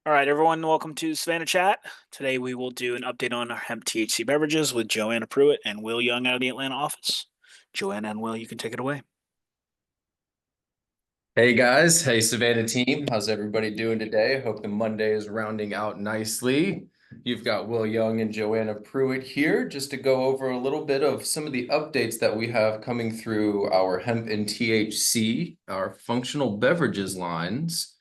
All right, everyone, welcome to Savannah Chat. Today we will do an update on our hemp THC beverages with Joanna Pruett and Will Young out of the Atlanta office. Joanna and Will, you can take it away. Hey guys, hey Savannah team, how's everybody doing today? Hope the Monday is rounding out nicely. You've got Will Young and Joanna Pruett here just to go over a little bit of some of the updates that we have coming through our hemp and THC, our functional beverages lines.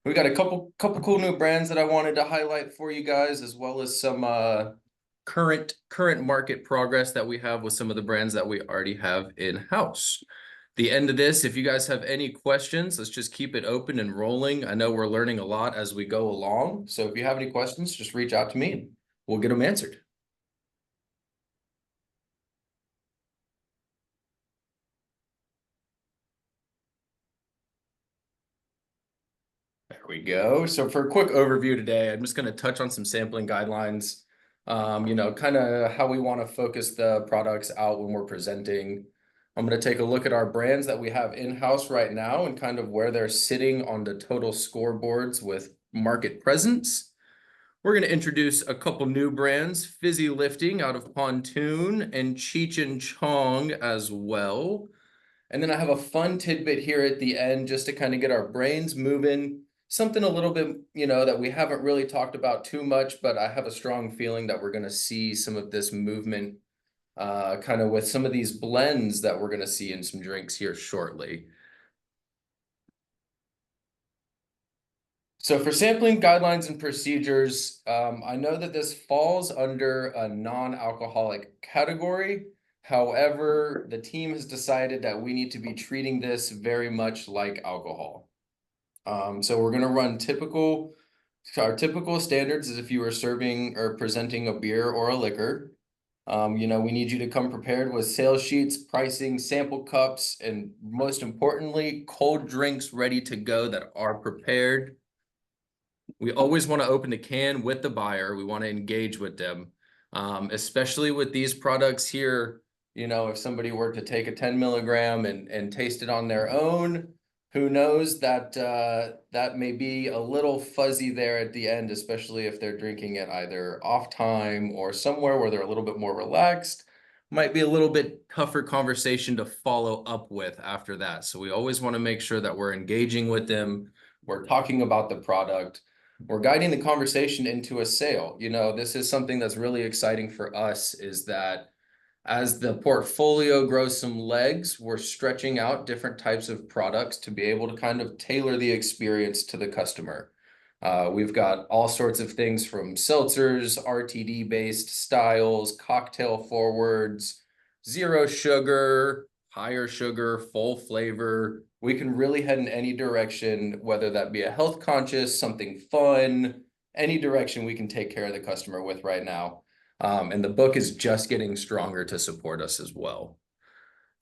We got a couple cool new brands that I wanted to highlight for you guys, as well as some current market progress that we have with some of the brands that we already have in-house. The end of this, if you guys have any questions, let's just keep it open and rolling. I know we're learning a lot as we go along. So if you have any questions, just reach out to me and we'll get them answered. There we go. So for a quick overview today, I'm just going to touch on some sampling guidelines, kind of how we want to focus the products out when we're presenting. I'm going to take a look at our brands that we have in-house right now and kind of where they're sitting on the total scoreboards with market presence. We're going to introduce a couple new brands, Fizzy Lifting out of Pontoon and Cheech and Chong as well. And then I have a fun tidbit here at the end just to kind of get our brains moving. Something a little bit, that we haven't really talked about too much, but I have a strong feeling that we're going to see some of this movement kind of with some of these blends that we're going to see in some drinks here shortly. So for sampling guidelines and procedures, I know that this falls under a non-alcoholic category. However, the team has decided that we need to be treating this very much like alcohol. So we're going to run our typical standards is if you are serving or presenting a beer or a liquor. We need you to come prepared with sales sheets, pricing, sample cups, and most importantly, cold drinks ready to go that are prepared. We always want to open the can with the buyer. We want to engage with them, especially with these products here. If somebody were to take a 10 milligram and taste it on their own, who knows that that may be a little fuzzy there at the end, especially if they're drinking it either off time or somewhere where they're a little bit more relaxed. Might be a little bit tougher conversation to follow up with after that. So we always want to make sure that we're engaging with them. We're talking about the product. We're guiding the conversation into a sale. This is something that's really exciting for us is that as the portfolio grows some legs, we're stretching out different types of products to be able to kind of tailor the experience to the customer. We've got all sorts of things from seltzers, RTD-based styles, cocktail forwards, zero sugar, higher sugar, full flavor. We can really head in any direction, whether that be a health conscious, something fun, any direction we can take care of the customer with right now. And the book is just getting stronger to support us as well.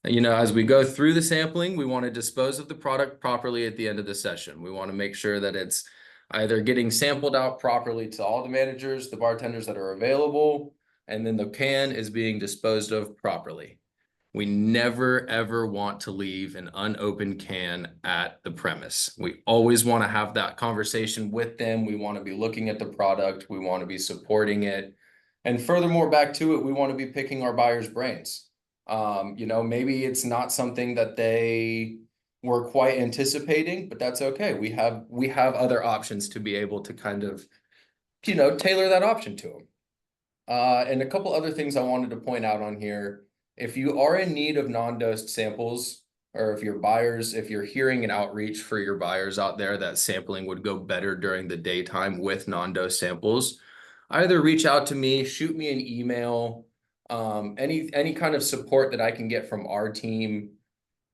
As we go through the sampling, we want to dispose of the product properly at the end of the session. We want to make sure that it's either getting sampled out properly to all the managers, the bartenders that are available, and then the can is being disposed of properly. We never, ever want to leave an unopened can at the premise. We always want to have that conversation with them. We want to be looking at the product. We want to be supporting it. And furthermore, back to it, we want to be picking our buyers' brains. Maybe it's not something that they were quite anticipating, but that's okay. We have other options to be able to kind of, tailor that option to them. And a couple other things I wanted to point out on here. If you are in need of non-dosed samples, or if you're hearing an outreach for your buyers out there that sampling would go better during the daytime with non-dosed samples, either reach out to me, shoot me an email, any kind of support that I can get from our team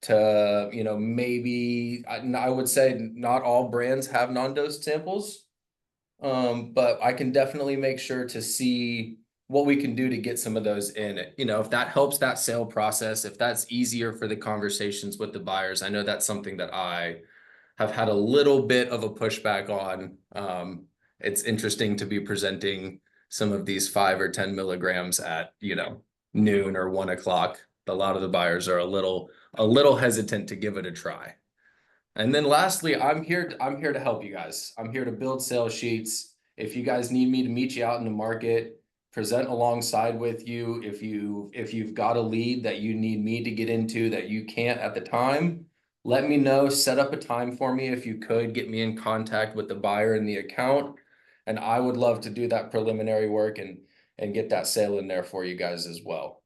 to, maybe I would say not all brands have non-dosed samples, but I can definitely make sure to see what we can do to get some of those in. If that helps that sale process, if that's easier for the conversations with the buyers, I know that's something that I have had a little bit of a pushback on. It's interesting to be presenting some of these 5 or 10 milligrams at, noon or 1 o'clock. A lot of the buyers are a little hesitant to give it a try. And then lastly, I'm here to help you guys. I'm here to build sales sheets. If you guys need me to meet you out in the market, present alongside with you, if you've got a lead that you need me to get into that you can't at the time, let me know. Set up a time for me if you could. Get me in contact with the buyer and the account. And I would love to do that preliminary work and get that sale in there for you guys as well.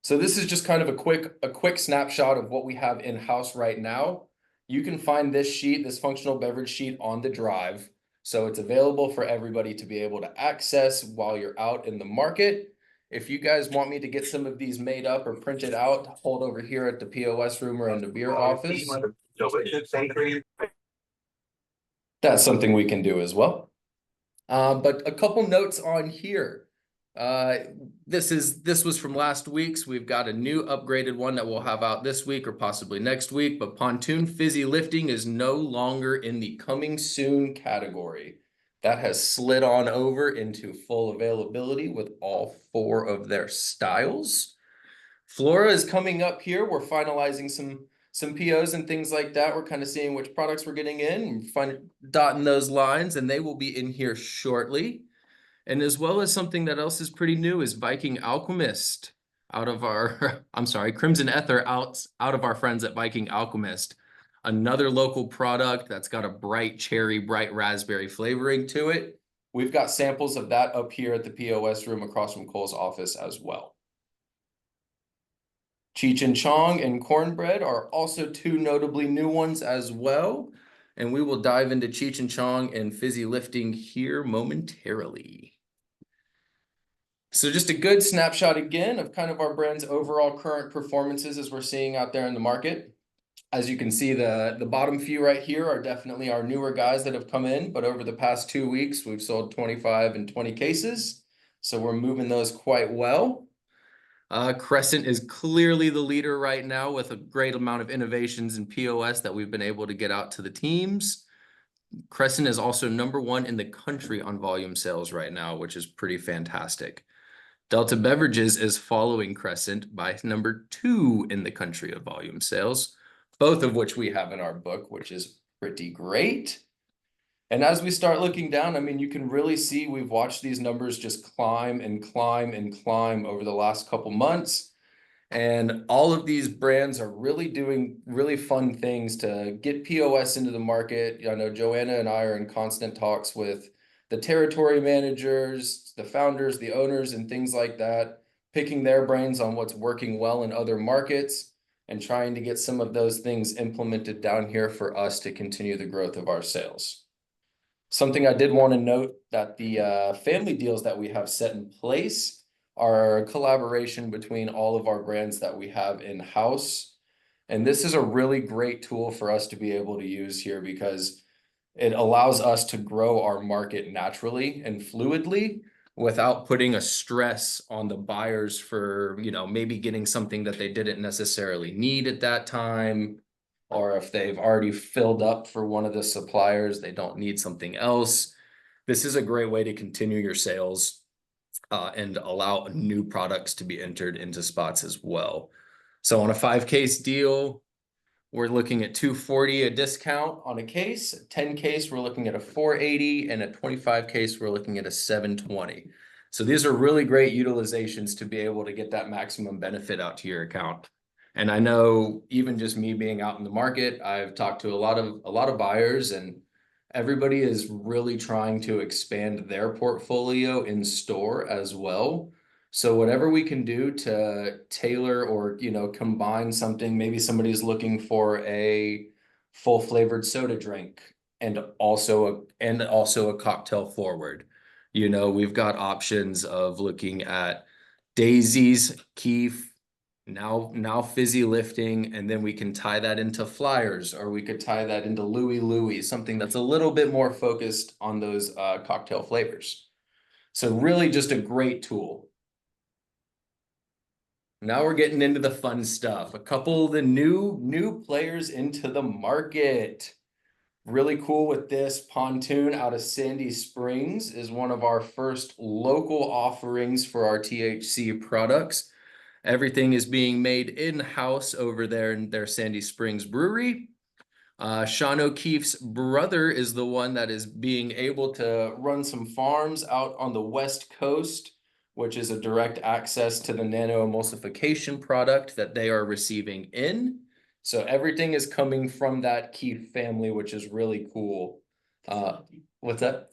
So this is just kind of a quick snapshot of what we have in-house right now. You can find this sheet, this functional beverage sheet, on the drive. So it's available for everybody to be able to access while you're out in the market. If you guys want me to get some of these made up or printed out, hold over here at the POS room or in the beer office. That's something we can do as well. But a couple notes on here. This was from last week's. We've got a new upgraded one that we'll have out this week or possibly next week, but Pontoon Fizzy Lifting is no longer in the coming soon category. That has slid on over into full availability with all 4 of their styles. Flora is coming up here. We're finalizing some POs and things like that. We're kind of seeing which products we're getting in and dotting those lines, and they will be in here shortly. And as well as something that else is pretty new is Viking Alchemist out of our, I'm sorry, Crimson Ether out of our friends at Viking Alchemist. Another local product that's got a bright cherry, bright raspberry flavoring to it. We've got samples of that up here at the POS room across from Cole's office as well. Cheech and Chong and Cornbread are also 2 notably new ones as well. And we will dive into Cheech and Chong and Fizzy Lifting here momentarily. So just a good snapshot again of kind of our brand's overall current performances as we're seeing out there in the market. As you can see, the bottom few right here are definitely our newer guys that have come in, but over the past 2 weeks, we've sold 25 and 20 cases. So we're moving those quite well. Crescent is clearly the leader right now with a great amount of innovations in POS that we've been able to get out to the teams. Crescent is also #1 in the country on volume sales right now, which is pretty fantastic. Delta Beverages is following Crescent by #2 in the country of volume sales, both of which we have in our book, which is pretty great. And as we start looking down, I mean, you can really see we've watched these numbers just climb and climb and climb over the last couple months. And all of these brands are really doing really fun things to get POS into the market. I know Joanna and I are in constant talks with the territory managers, the founders, the owners, and things like that, picking their brains on what's working well in other markets and trying to get some of those things implemented down here for us to continue the growth of our sales. Something I did want to note that the family deals that we have set in place are a collaboration between all of our brands that we have in-house. And this is a really great tool for us to be able to use here because it allows us to grow our market naturally and fluidly without putting a stress on the buyers for, maybe getting something that they didn't necessarily need at that time. Or if they've already filled up for one of the suppliers, they don't need something else. This is a great way to continue your sales and allow new products to be entered into spots as well. So on a 5-case deal, we're looking at $240 a discount on a case. 10 case, we're looking at a $480, and a 25 case, we're looking at a $720. So these are really great utilizations to be able to get that maximum benefit out to your account. And I know even just me being out in the market, I've talked to a lot of buyers, and everybody is really trying to expand their portfolio in store as well. So whatever we can do to tailor or, combine something, maybe somebody's looking for a full flavored soda drink and also a cocktail forward. We've got options of looking at daisies, keef, now fizzy lifting, and then we can tie that into flyers, or we could tie that into Louie, something that's a little bit more focused on those cocktail flavors. So really just a great tool. Now we're getting into the fun stuff. A couple of the new players into the market. Really cool with this. Pontoon out of Sandy Springs is one of our first local offerings for our THC products. Everything is being made in-house over there in their Sandy Springs brewery. Sean O'Keefe's brother is the one that is being able to run some farms out on the West Coast, which is a direct access to the nano emulsification product that they are receiving in. So everything is coming from that Keefe family, which is really cool. What's that?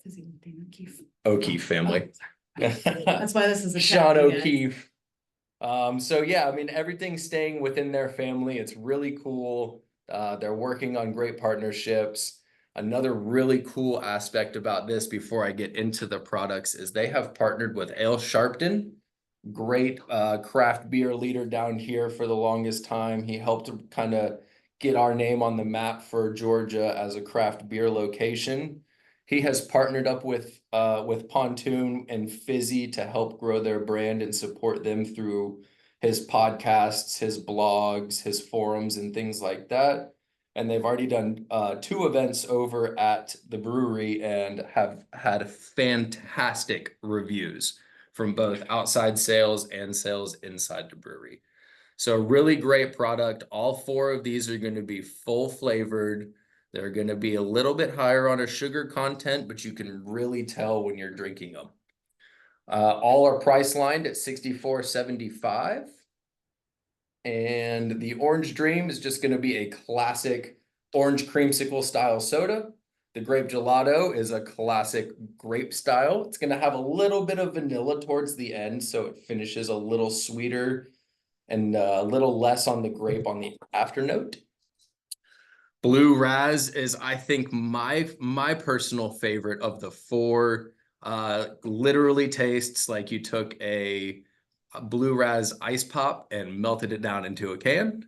O'Keefe family. That's why this is a Sean chat, you guys. O'Keefe. So yeah, I mean, everything's staying within their family. It's really cool. They're working on great partnerships. Another really cool aspect about this before I get into the products is they have partnered with Ale Sharpton, great craft beer leader down here for the longest time. He helped to kind of get our name on the map for Georgia as a craft beer location. He has partnered up with Pontoon and Fizzy to help grow their brand and support them through his podcasts, his blogs, his forums, and things like that. And they've already done 2 events over at the brewery and have had fantastic reviews from both outside sales and sales inside the brewery. So really great product. All 4 of these are going to be full flavored. They're going to be a little bit higher on a sugar content, but you can really tell when you're drinking them. All are price lined at $64.75. And the Orange Dream is just going to be a classic orange creamsicle style soda. The Grape Gelato is a classic grape style. It's going to have a little bit of vanilla towards the end, so it finishes a little sweeter and a little less on the grape on the afternote. Blue Raz is, I think, my personal favorite of the 4. Literally tastes like you took a Blue Raz ice pop and melted it down into a can.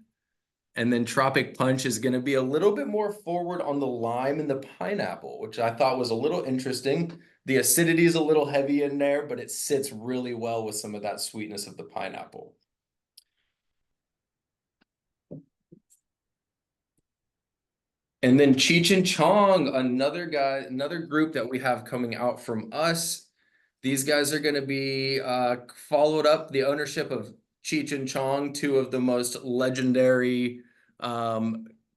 And then Tropic Punch is going to be a little bit more forward on the lime and the pineapple, which I thought was a little interesting. The acidity is a little heavy in there, but it sits really well with some of that sweetness of the pineapple. And then Cheech and Chong, another group that we have coming out from us. These guys are going to be followed up the ownership of Cheech and Chong, 2 of the most legendary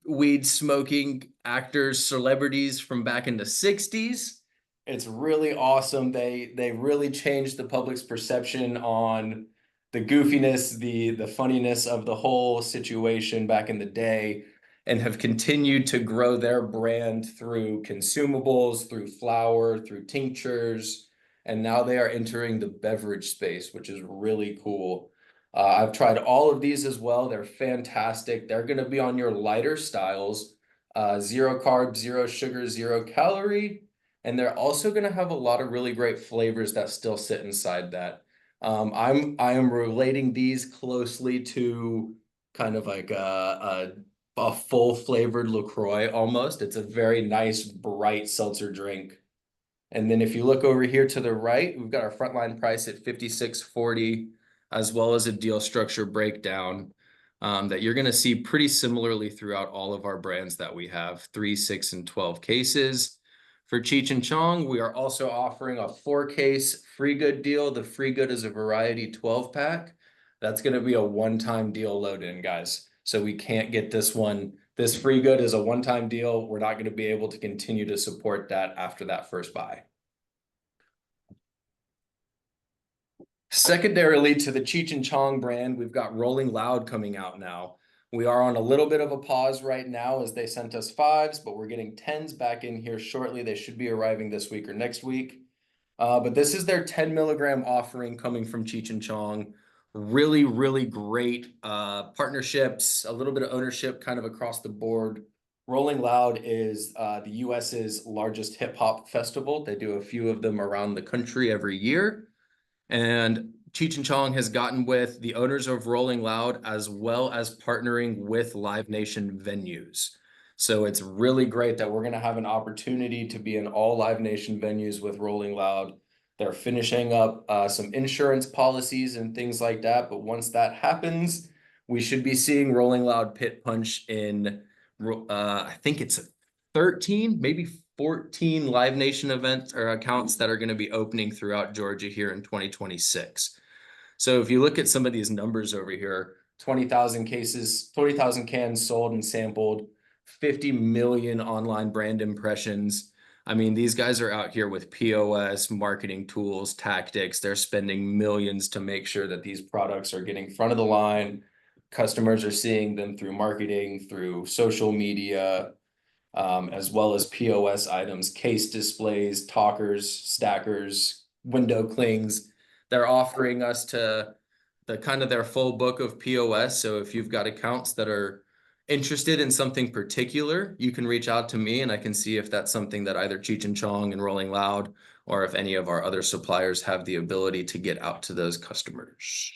weed smoking actors, celebrities from back in the 60s. It's really awesome. They really changed the public's perception on the goofiness, the funniness of the whole situation back in the day, and have continued to grow their brand through consumables, through flour, through tinctures. And now they are entering the beverage space, which is really cool. I've tried all of these as well. They're fantastic. They're going to be on your lighter styles, 0 carb, 0 sugar, 0 calorie. And they're also going to have a lot of really great flavors that still sit inside that. I am relating these closely to kind of like a full flavored LaCroix almost. It's a very nice, bright seltzer drink. And then if you look over here to the right, we've got our frontline price at $56.40, as well as a deal structure breakdown that you're going to see pretty similarly throughout all of our brands that we have, 3, 6, and 12 cases. For Cheech and Chong, we are also offering a 4-case free good deal. The free good is a variety 12-pack. That's going to be a one-time deal load in, guys. So we can't get this one. This free good is a one-time deal. We're not going to be able to continue to support that after that first buy. Secondarily to the Cheech and Chong brand, we've got Rolling Loud coming out now. We are on a little bit of a pause right now as they sent us 5s, but we're getting 10s back in here shortly. They should be arriving this week or next week. But this is their 10 milligram offering coming from Cheech and Chong. Really, really great partnerships, a little bit of ownership kind of across the board. Rolling Loud is the US's largest hip hop festival. They do a few of them around the country every year. And Cheech and Chong has gotten with the owners of Rolling Loud as well as partnering with Live Nation venues. So it's really great that we're going to have an opportunity to be in all Live Nation venues with Rolling Loud. They're finishing up some insurance policies and things like that. But once that happens, we should be seeing Rolling Loud Pit Punch in, I think it's 13, maybe 14 Live Nation events or accounts that are going to be opening throughout Georgia here in 2026. So if you look at some of these numbers over here, 20,000 cases, 20,000 cans sold and sampled, 50 million online brand impressions. I mean, these guys are out here with POS, marketing tools, tactics. They're spending millions to make sure that these products are getting front of the line. Customers are seeing them through marketing, through social media, as well as POS items, case displays, talkers, stackers, window clings. They're offering us to the kind of their full book of POS. So if you've got accounts that are interested in something particular, you can reach out to me and I can see if that's something that either Cheech and Chong and Rolling Loud or if any of our other suppliers have the ability to get out to those customers.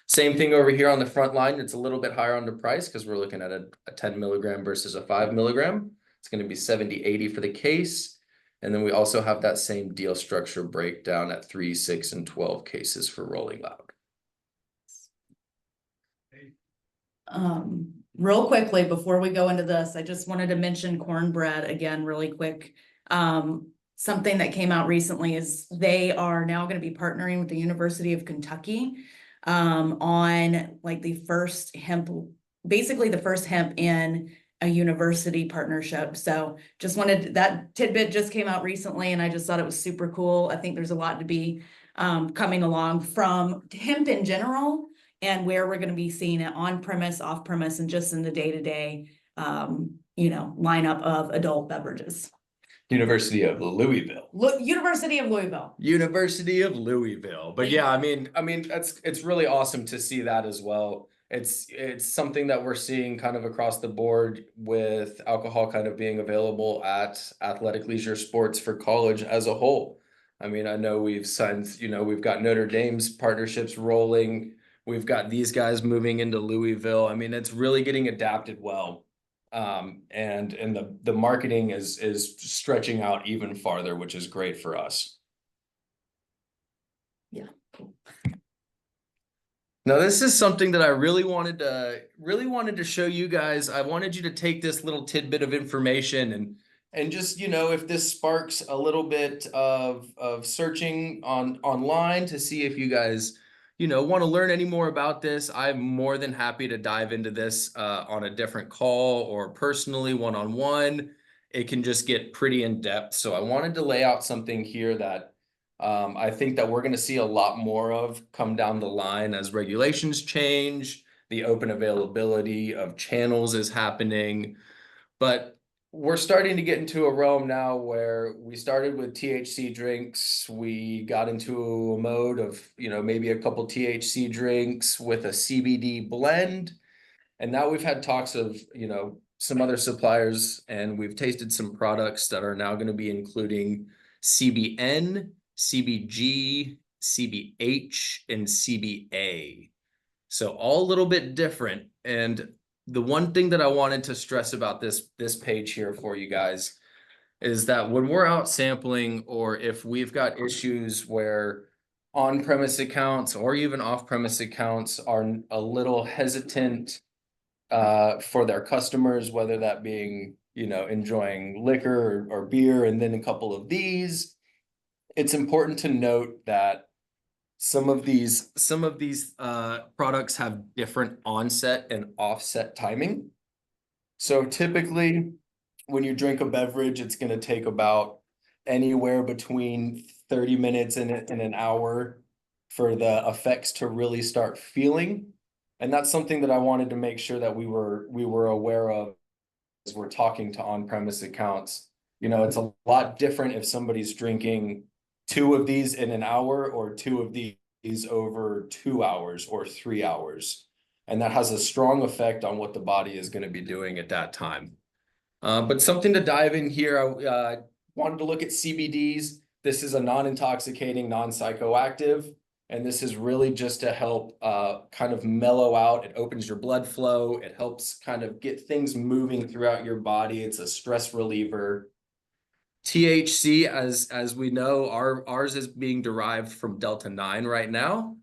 Same thing over here on the front line. It's a little bit higher on the price because we're looking at a 10 milligram versus a 5 milligram. It's going to be 70-80 for the case. And then we also have that same deal structure breakdown at 3, 6, and 12 cases for Rolling Loud. Real quickly, before we go into this, I just wanted to mention cornbread again, really quick. Something that came out recently is they are now going to be partnering with the University of Kentucky on like the first hemp, basically the first hemp in a university partnership. So just wanted, that tidbit just came out recently and I just thought it was super cool. I think there's a lot to be coming along from hemp in general and where we're going to be seeing it on premise, off premise, and just in the day-to-day, lineup of adult beverages. University of Louisville. University of Louisville. University of Louisville. But yeah, I mean, it's really awesome to see that as well. It's something that we're seeing kind of across the board with alcohol kind of being available at athletic leisure sports for college as a whole. I mean, I know we've signed, we've got Notre Dame's partnerships rolling. We've got these guys moving into Louisville. I mean, it's really getting adapted well. And the marketing is stretching out even farther, which is great for us. Yeah, cool. Now, this is something that I really wanted to show you guys. I wanted you to take this little tidbit of information and just, if this sparks a little bit of searching online to see if you guys want to learn any more about this. I'm more than happy to dive into this on a different call or personally one-on-one. It can just get pretty in depth. So I wanted to lay out something here that I think that we're going to see a lot more of come down the line as regulations change, the open availability of channels is happening. But we're starting to get into a realm now where we started with THC drinks. We got into a mode of, maybe a couple THC drinks with a CBD blend. And now we've had talks of, some other suppliers and we've tasted some products that are now going to be including CBN, CBG, CBH, and CBA. So all a little bit different. And the one thing that I wanted to stress about this page here for you guys is that when we're out sampling or if we've got issues where on-premise accounts or even off-premise accounts are a little hesitant for their customers, whether that being, enjoying liquor or beer and then a couple of these, it's important to note that some of these products have different onset and offset timing. So typically when you drink a beverage, it's going to take about anywhere between 30 minutes and an hour for the effects to really start feeling. And that's something that I wanted to make sure that we were aware of as we're talking to on-premise accounts. It's a lot different if somebody's drinking 2 of these in an hour or 2 of these over 2 hours or 3 hours. And that has a strong effect on what the body is going to be doing at that time. But something to dive in here, I wanted to look at CBDs. This is a non-intoxicating, non-psychoactive, and this is really just to help kind of mellow out. It opens your blood flow. It helps kind of get things moving throughout your body. It's a stress reliever. THC, as we know, ours is being derived from Delta-9 right now.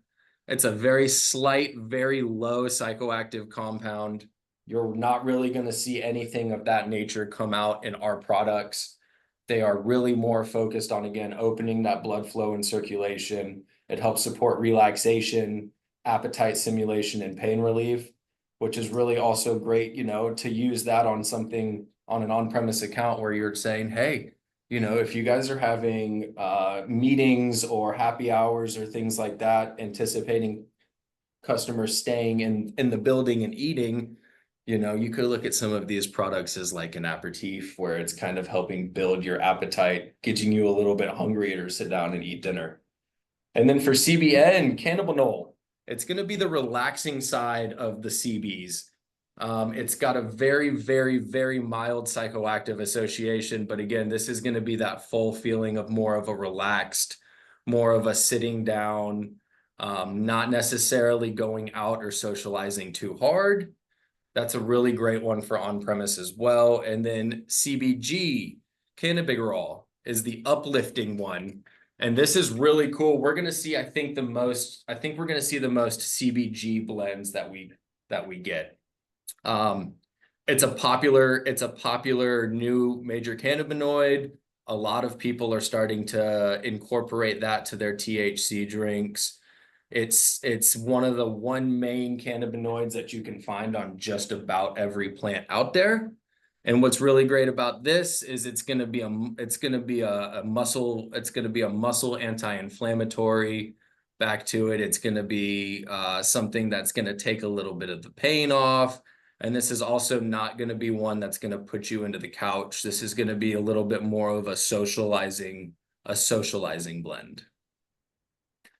It's a very slight, very low psychoactive compound. You're not really going to see anything of that nature come out in our products. They are really more focused on, again, opening that blood flow and circulation, It helps support relaxation, appetite simulation, and pain relief, which is really also great, you know, to use that on something on an on-premise account where you're saying, hey, you know, if you guys are having meetings or happy hours or things like that, anticipating customers staying in the building and eating, you know, you could look at some of these products as like an aperitif where it's kind of helping build your appetite, getting you a little bit hungry to sit down and eat dinner. And then for CBN, cannabinol, it's going to be the relaxing side of the CBs. It's got a very, very, very mild psychoactive association. But again, this is going to be that full feeling of more of a relaxed, more of a sitting down, not necessarily going out or socializing too hard. That's a really great one for on-premise as well. And then CBG, cannabigerol, is the uplifting one. And this is really cool. We're gonna see, I think we're gonna see the most CBG blends that we get. It's a popular new major cannabinoid. A lot of people are starting to incorporate that to their THC drinks. It's one of the main cannabinoids that you can find on just about every plant out there. And what's really great about this is it's going to be a muscle anti-inflammatory back to it. It's going to be something that's going to take a little bit of the pain off. And this is also not going to be one that's going to put you into the couch. This is going to be a little bit more of a socializing blend.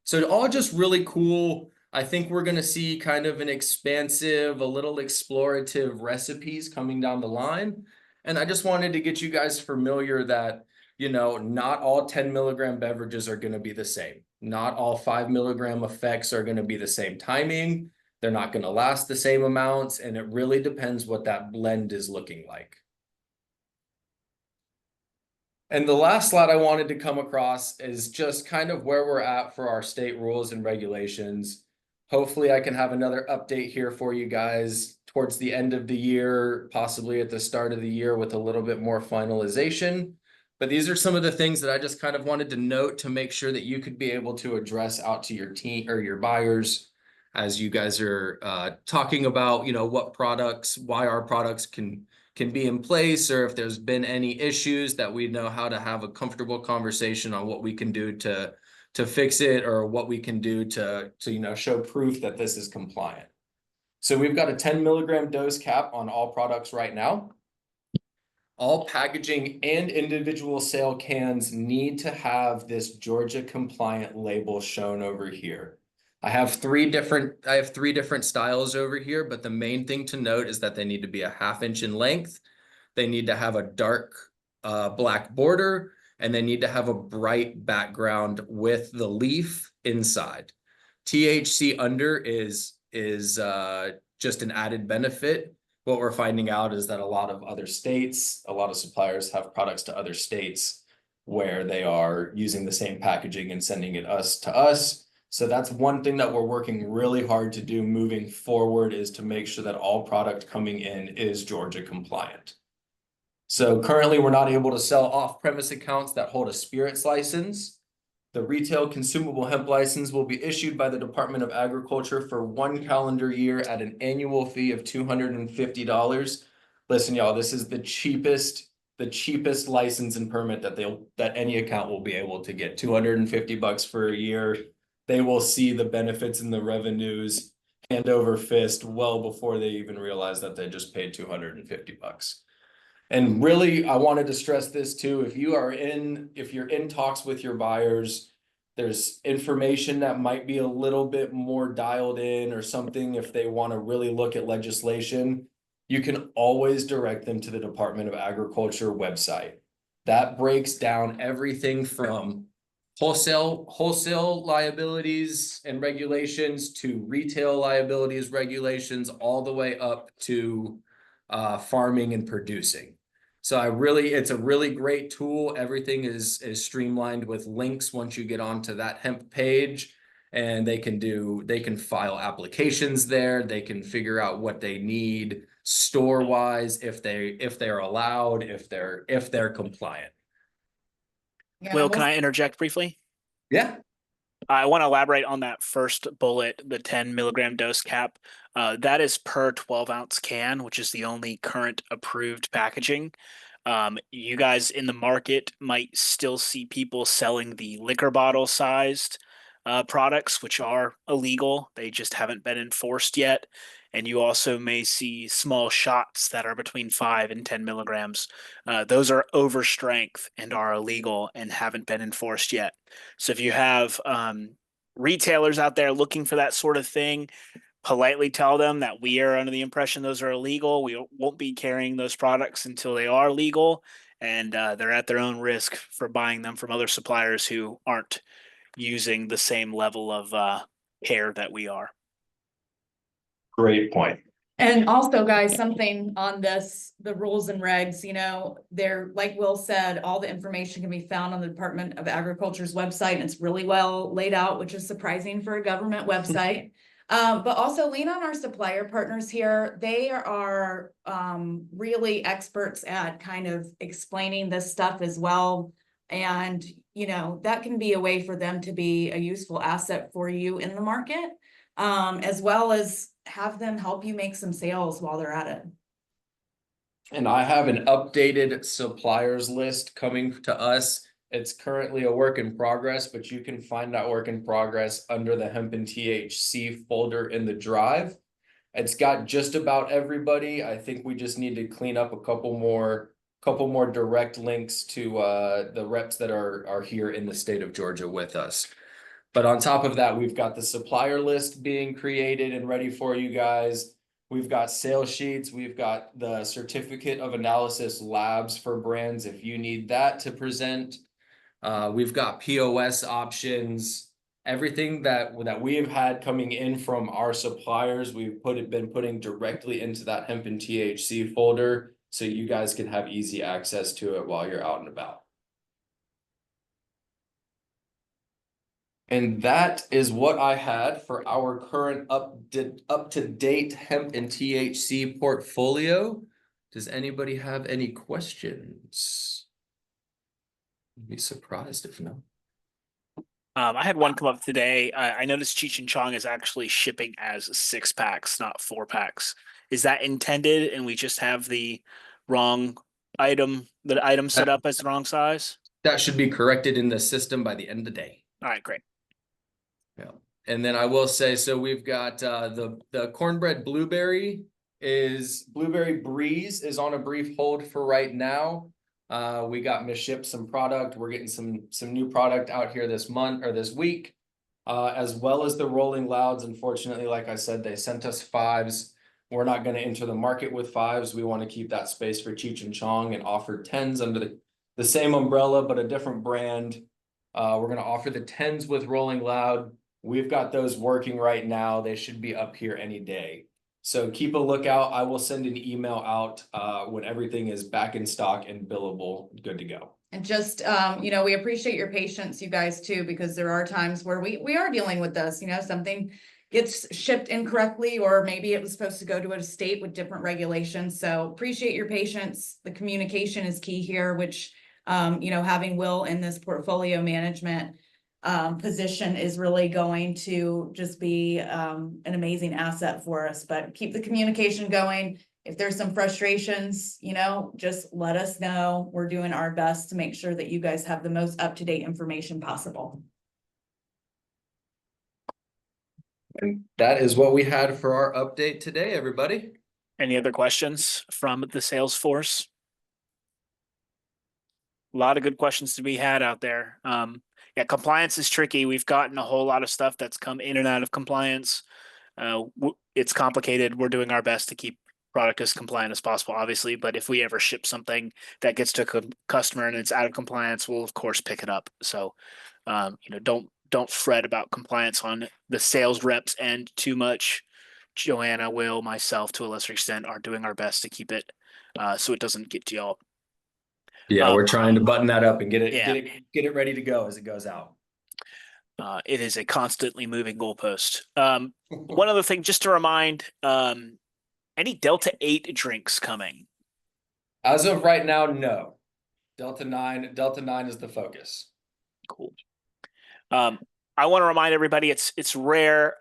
So all just really cool. I think we're going to see kind of an expansive, a little explorative recipes coming down the line. And I just wanted to get you guys familiar that, you know, not all 10 milligram beverages are going to be the same. Not all 5 milligram effects are going to be the same timing. They're not going to last the same amounts. And it really depends what that blend is looking like. And the last slide I wanted to come across is just kind of where we're at for our state rules and regulations. Hopefully I can have another update here for you guys towards the end of the year, possibly at the start of the year with a little bit more finalization. But these are some of the things that I just kind of wanted to note to make sure that you could be able to address out to your team or your buyers as you guys are talking about, you know, what products, why our products can be in place, or if there's been any issues that we know how to have a comfortable conversation on what we can do to fix it, or what we can do to you know, show proof that this is compliant. So we've got a 10 milligram dose cap on all products right now. All packaging and individual sale cans need to have this Georgia compliant label shown over here. I have three different styles over here, but the main thing to note is that they need to be a 1/2 inch in length. They need to have a dark black border, and they need to have a bright background with the leaf inside. THC under is just an added benefit. What we're finding out is that a lot of suppliers have products to other states where they are using the same packaging and sending it to us. So that's one thing that we're working really hard to do moving forward, is to make sure that all product coming in is Georgia compliant. So currently we're not able to sell off-premise accounts that hold a spirits license. The retail consumable hemp license will be issued by the Department of Agriculture for 1 calendar year at an annual fee of $250. Listen, y'all, this is the cheapest license and permit that any account will be able to get. $250 for a year. They will see the benefits and the revenues hand over fist well before they even realize that they just paid $250. And really, I wanted to stress this too. If you're in talks with your buyers, there's information that might be a little bit more dialed in or something. If they want to really look at legislation, you can always direct them to the Department of Agriculture website. That breaks down everything from wholesale liabilities and regulations to retail liabilities regulations, all the way up to farming and producing. So it's a really great tool. Everything is streamlined with links once you get onto that hemp page, and they can file applications there. They can figure out what they need store wise, if they're allowed, if they're compliant. Yeah, Will, can I interject briefly? Yeah. I want to elaborate on that first bullet, the 10 milligram dose cap. That is per 12-ounce can, which is the only current approved packaging. You guys in the market might still see people selling the liquor bottle sized products, which are illegal. They just haven't been enforced yet. And you also may see small shots that are between 5 and 10 milligrams. Those are over strength and are illegal and haven't been enforced yet. So if you have retailers out there looking for that sort of thing, politely tell them that we are under the impression those are illegal. We won't be carrying those products until they are legal, and they're at their own risk for buying them from other suppliers who aren't using the same level of care that we are. Great point. And also, guys, something on this, the rules and regs, they're, like Will said, all the information can be found on the Department of Agriculture's website, and it's really well laid out, which is surprising for a government website. But also lean on our supplier partners here. They are really experts at kind of explaining this stuff as well. And, that can be a way for them to be a useful asset for you in the market, as well as have them help you make some sales while they're at it. And I have an updated suppliers list coming to us. It's currently a work in progress, but you can find that work in progress under the hemp and THC folder in the drive. It's got just about everybody. I think we just need to clean up a couple more direct links to the reps that are here in the state of Georgia with us. But on top of that, we've got the supplier list being created and ready for you guys. We've got sales sheets. We've got the certificate of analysis labs for brands if you need that to present. We've got POS options. Everything that we have had coming in from our suppliers, we've been putting directly into that hemp and THC folder, so you guys can have easy access to it while you're out and about. And that is what I had for our current up-to-date hemp and THC portfolio. Does anybody have any questions? I'd be surprised if no. I had one come up today. I noticed Cheech and Chong is actually shipping as 6-packs, not 4-packs. Is that intended and we just have the wrong item, set up as the wrong size? That should be corrected in the system by the end of the day. All right, great. Yeah. And then I will say, so we've got the cornbread blueberry breeze is on a brief hold for right now. We got misshipped some product. We're getting some new product out here this month or this week, as well as the Rolling Louds. Unfortunately, like I said, they sent us 5s. We're not going to enter the market with 5s. We want to keep that space for Cheech and Chong and offer 10s under the same umbrella, but a different brand. We're going to offer the 10s with Rolling Loud. We've got those working right now. They should be up here any day. So keep a lookout. I will send an email out when everything is back in stock and billable, good to go. And just, we appreciate your patience, you guys, too, because there are times where we are dealing with this, something gets shipped incorrectly, or maybe it was supposed to go to a state with different regulations. So appreciate your patience. The communication is key here, which, having Will in this portfolio management position is really going to just be an amazing asset for us. But keep the communication going. If there's some frustrations, just let us know. We're doing our best to make sure that you guys have the most up-to-date information possible. And that is what we had for our update today, everybody. Any other questions from the sales force? A lot of good questions to be had out there. Yeah, compliance is tricky. We've gotten a whole lot of stuff that's come in and out of compliance. It's complicated. We're doing our best to keep product as compliant as possible, obviously. But if we ever ship something that gets to a customer and it's out of compliance, we'll of course pick it up. So, don't fret about compliance on the sales reps end too much. Joanna, Will, myself, to a lesser extent, are doing our best to keep it so it doesn't get to y'all. Yeah, we're trying to button that up and get it ready to go as it goes out. It is a constantly moving goalpost. One other thing, just to remind, any Delta 8 drinks coming? As of right now, no. Delta 9 is the focus. Cool. I want to remind everybody it's rare.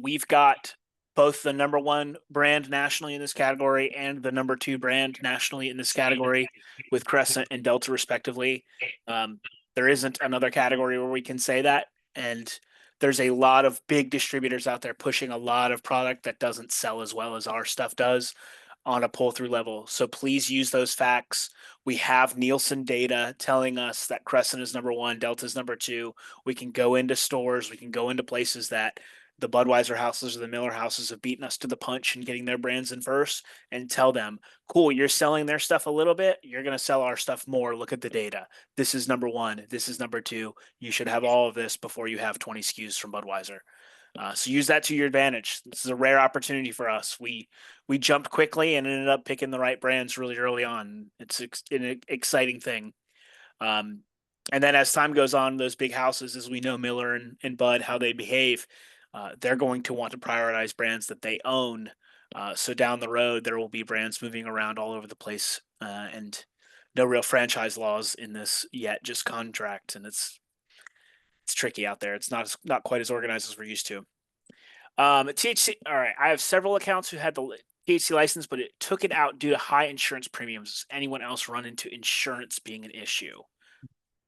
We've got both the #1 brand nationally in this category and the #2 brand nationally in this category with Crescent and Delta respectively. There isn't another category where we can say that, and there's a lot of big distributors out there pushing a lot of product that doesn't sell as well as our stuff does on a pull-through level. So please use those facts. We have Nielsen data telling us that Crescent is #1, Delta is #2. We can go into stores, we can go into places that the Budweiser houses or the Miller houses have beaten us to the punch and getting their brands in first and tell them, cool, you're selling their stuff a little bit, you're going to sell our stuff more. Look at the data. This is #1, this is #2. You should have all of this before you have 20 SKUs from Budweiser. So use that to your advantage. This is a rare opportunity for us. We jumped quickly and ended up picking the right brands really early on. It's an exciting thing. And then as time goes on, those big houses, as we know, Miller and Bud, how they behave, they're going to want to prioritize brands that they own. So down the road, there will be brands moving around all over the place, and no real franchise laws in this yet, just contracts, and it's tricky out there. It's not quite as organized as we're used to. THC. All right, I have several accounts who had the THC license, but it took it out due to high insurance premiums. Does anyone else run into insurance being an issue?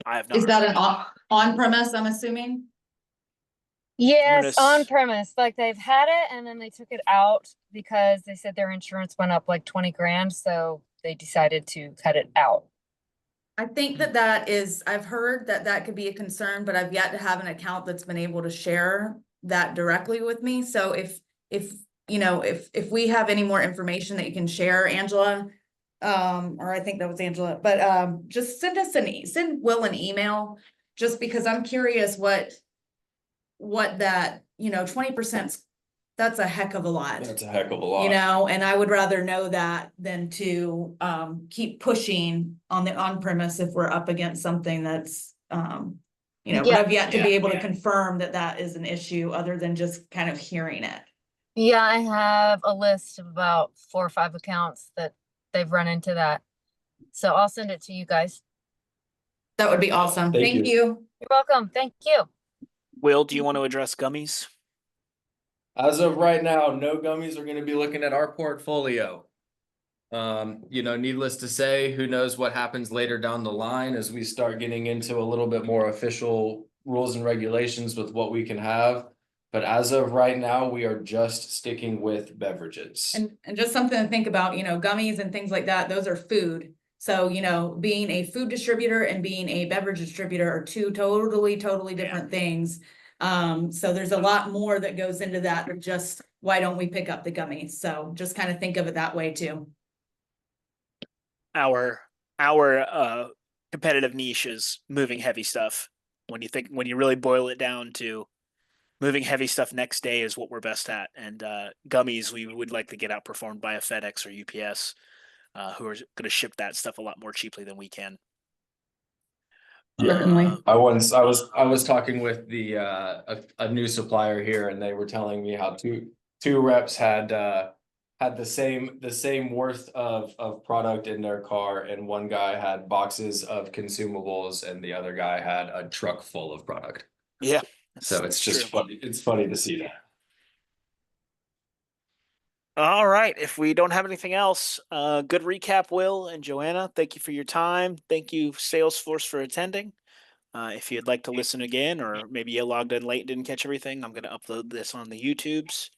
I have not. Is that an on premise, I'm assuming? Yes, on premise. Like they've had it and then they took it out because they said their insurance went up like 20 grand. So they decided to cut it out. I think that is, I've heard that could be a concern, but I've yet to have an account that's been able to share that directly with me. So if you know, if we have any more information that you can share, Angela, or I think that was Angela, but just send Will an email, just because I'm curious what that, 20%, that's a heck of a lot. That's a heck of a lot. And I would rather know that than to keep pushing on the on-premise if we're up against something that's, but I've yet to be able to confirm that is an issue other than just kind of hearing it. Yeah, I have a list of about 4 or 5 accounts that they've run into that. So I'll send it to you guys. That would be awesome. Thank you. You're welcome. Thank you. Will, do you want to address gummies? As of right now, no gummies are going to be looking at our portfolio. Needless to say, who knows what happens later down the line as we start getting into a little bit more official rules and regulations with what we can have. But as of right now, we are just sticking with beverages. And just something to think about, gummies and things like that, those are food. So, being a food distributor and being a beverage distributor are two totally different things. So there's a lot more that goes into that than just why don't we pick up the gummies? So just kind of think of it that way too. Our competitive niche is moving heavy stuff. When you really boil it down to moving heavy stuff next day is what we're best at. And gummies, we would like to get outperformed by a FedEx or UPS, who are going to ship that stuff a lot more cheaply than we can. Certainly. I was talking with a new supplier here, and they were telling me how two reps had the same worth of product in their car, and one guy had boxes of consumables and the other guy had a truck full of product. Yeah. So it's just funny. It's funny to see that. All right. If we don't have anything else, good recap, Will and Joanna. Thank you for your time. Thank you, Salesforce, for attending. If you'd like to listen again, or maybe you logged in late and didn't catch everything, I'm going to upload this on the YouTubes.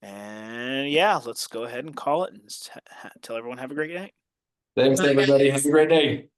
And yeah, let's go ahead and call it and tell everyone have a great night. Thanks, everybody. Have a great day.